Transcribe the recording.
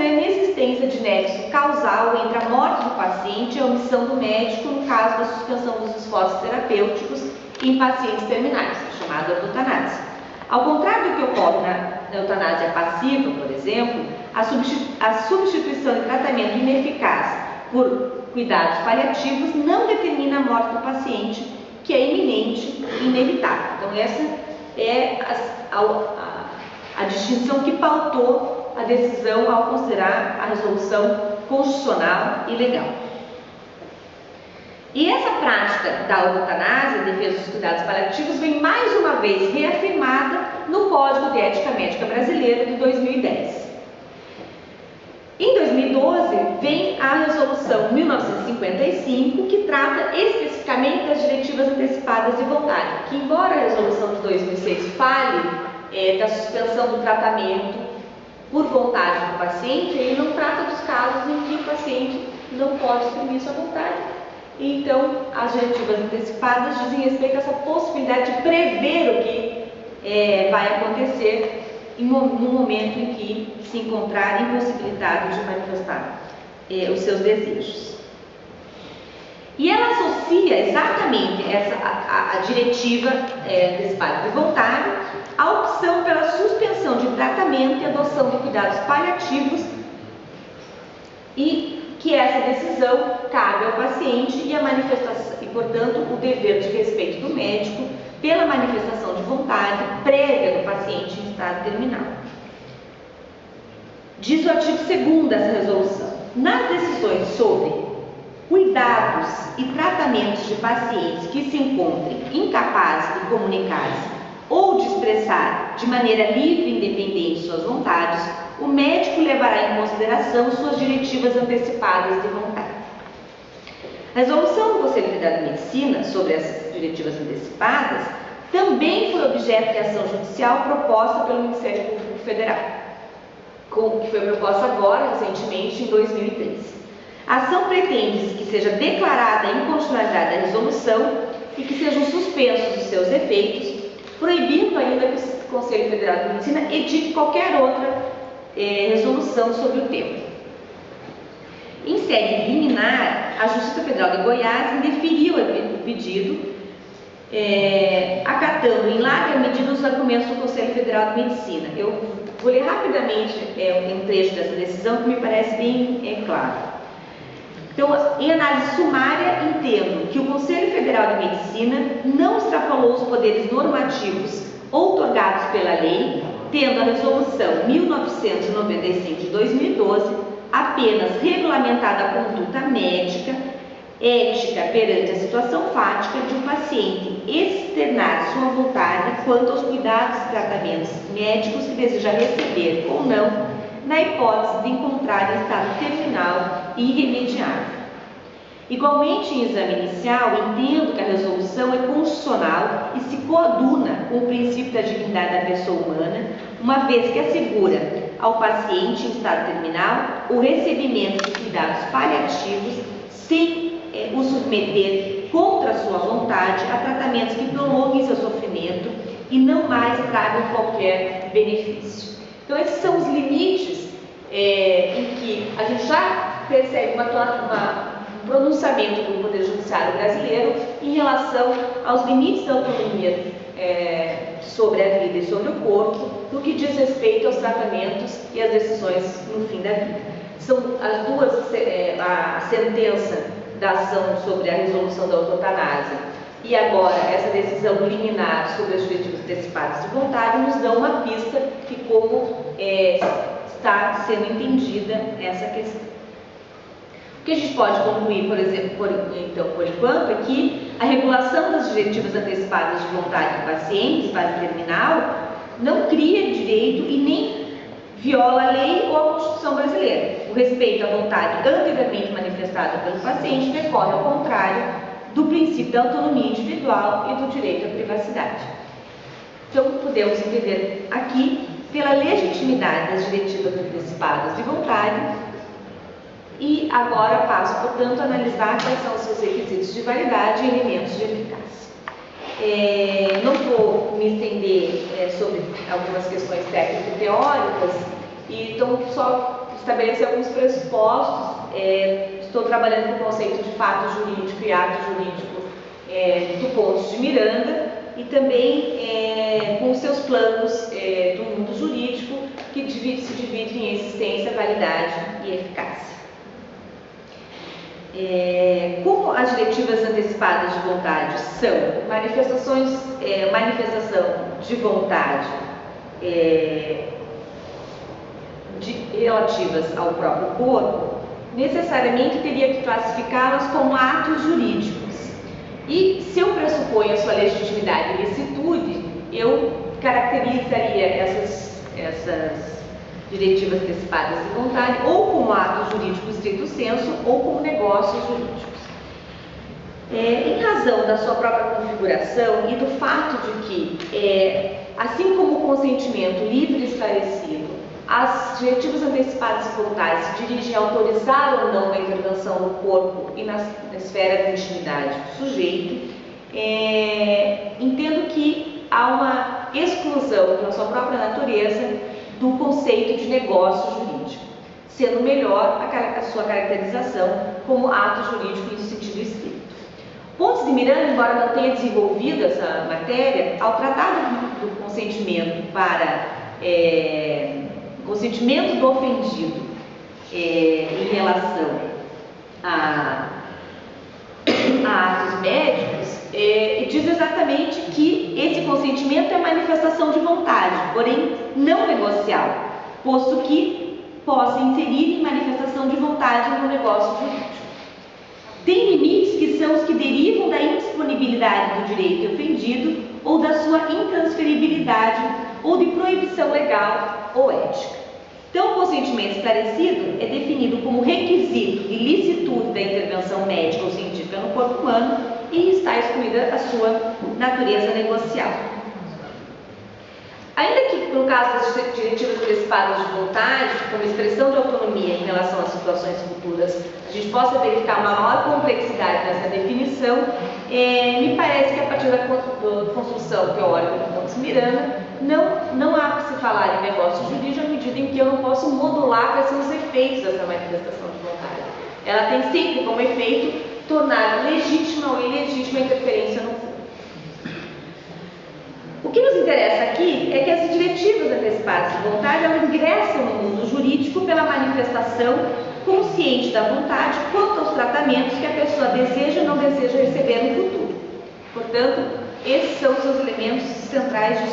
considerando a inexistência de nexo causal entre a morte do paciente e a omissão do médico no caso da suspensão dos esforços terapêuticos em pacientes terminais, chamada eutanásia. Ao contrário do que ocorre na eutanásia passiva, por exemplo, a substituição de tratamento ineficaz por cuidados paliativos não determina a morte do paciente, que é iminente e inevitável. Então, essa é a distinção que pautou a decisão ao considerar a resolução constitucional e legal. E essa prática da eutanásia, defesa dos cuidados paliativos, vem mais uma vez reafirmada no Código de Ética Médica Brasileiro de 2010. Em 2012, vem a Resolução 1955, que trata especificamente das diretivas antecipadas de vontade, que, embora a Resolução de 2006 fale da suspensão do tratamento por vontade do paciente, ele não trata dos casos em que o paciente não pode exprimir sua vontade. Então, as diretivas antecipadas dizem respeito a essa possibilidade de prever o que vai acontecer no momento em que se encontrar impossibilitado de manifestar os seus desejos. E ela associa exatamente a diretiva antecipada de vontade à opção pela suspensão de tratamento e adoção de cuidados paliativos, e que essa decisão cabe ao paciente e a manifestação, e portanto o dever de respeito do médico pela manifestação de vontade prévia do paciente em estado terminal. Diz o artigo 2º dessa resolução: nas decisões sobre cuidados e tratamentos de pacientes que se encontrem incapazes de comunicar-se ou de expressar de maneira livre e independente suas vontades, o médico levará em consideração suas diretivas antecipadas de vontade. A resolução do Conselho Federal de Medicina sobre as diretivas antecipadas também foi objeto de ação judicial proposta pelo Ministério Público Federal, que foi proposta agora, recentemente, em 2013. A ação pretende que seja declarada a inconstitucionalidade da resolução e que sejam suspensos os seus efeitos, proibindo ainda que o Conselho Federal de Medicina edite qualquer outra resolução sobre o tema. Em sede liminar, a Justiça Federal de Goiás indeferiu o pedido, acatando em larga medida os argumentos do Conselho Federal de Medicina. Eu vou ler rapidamente um trecho dessa decisão que me parece bem claro. Então, em análise sumária, entendo que o Conselho Federal de Medicina não extrapolou os poderes normativos outorgados pela lei, tendo a Resolução 1995 de 2012 apenas regulamentado a conduta médica, ética perante a situação fática de um paciente externar sua vontade quanto aos cuidados e tratamentos médicos que deseja receber ou não, na hipótese de encontrar em estado terminal e irremediável. Igualmente, em exame inicial, entendo que a resolução é constitucional e se coaduna com o princípio da dignidade da pessoa humana, uma vez que assegura ao paciente em estado terminal o recebimento de cuidados paliativos sem o submeter contra sua vontade a tratamentos que prolonguem seu sofrimento e não mais tragam qualquer benefício. Então, esses são os limites em que a gente já percebe um pronunciamento do Poder Judiciário brasileiro em relação aos limites da autonomia sobre a vida e sobre o corpo, no que diz respeito aos tratamentos e às decisões no fim da vida. São as duas, a sentença da ação sobre a resolução da eutanásia e agora essa decisão liminar sobre as diretivas antecipadas de vontade nos dão uma pista de como está sendo entendida essa questão. O que a gente pode concluir, por exemplo, por enquanto, é que a regulação das diretivas antecipadas de vontade do paciente em fase terminal não cria direito e nem viola a lei ou a Constituição brasileira. O respeito à vontade anteriormente manifestada pelo paciente decorre, ao contrário, do princípio da autonomia individual e do direito à privacidade. Então, podemos entender aqui pela legitimidade das diretivas antecipadas de vontade. E agora passo, portanto, a analisar quais são os seus requisitos de validade e elementos de eficácia. Não vou me estender sobre algumas questões técnico-teóricas, E então, só estabelecer alguns pressupostos. Estou trabalhando com o conceito de fato jurídico e ato jurídico do Pontes de Miranda e também com os seus planos do mundo jurídico, que se dividem em existência, validade e eficácia. Como as diretivas antecipadas de vontade são manifestação de vontade relativas ao próprio corpo, necessariamente teria que classificá-las como atos jurídicos. E se eu pressuponho a sua legitimidade e licitude, eu caracterizaria essas diretivas antecipadas de vontade ou como atos jurídicos estrito sensu ou como negócios jurídicos. Em razão da sua própria configuração e do fato de que, assim como o consentimento livre e esclarecido, as diretivas antecipadas de vontade se dirigem a autorizar ou não a intervenção no corpo e na esfera da intimidade do sujeito, entendo que há uma exclusão pela sua própria natureza do conceito de negócio jurídico, sendo melhor a sua caracterização como ato jurídico em sentido estrito. Pontes de Miranda, embora não tenha desenvolvido essa matéria, ao tratar do consentimento consentimento do ofendido em relação a atos médicos, diz exatamente que esse consentimento é manifestação de vontade, porém não negocial, posto que possa inserir em manifestação de vontade no negócio jurídico. Tem limites que são os que derivam da indisponibilidade do direito ofendido ou da sua intransferibilidade ou de proibição legal ou ética. Então, o consentimento esclarecido é definido como requisito de licitude da intervenção médica ou científica no corpo humano e está excluída a sua natureza negocial. Ainda que, no caso das diretivas antecipadas de vontade, como expressão de autonomia em relação às situações futuras, a gente possa verificar uma maior complexidade nessa definição, me parece que a partir da construção teórica do Pontes Miranda, não há que se falar em negócio jurídico à medida em que eu não posso modular quais são os efeitos dessa manifestação de vontade. Ela tem sempre como efeito tornar legítima ou ilegítima a interferência no fundo. O que nos interessa aqui é que as diretivas antecipadas de vontade elas ingressam no mundo jurídico pela manifestação consciente da vontade quanto aos tratamentos que a pessoa deseja ou não deseja receber no futuro. Portanto, esses são os seus elementos centrais de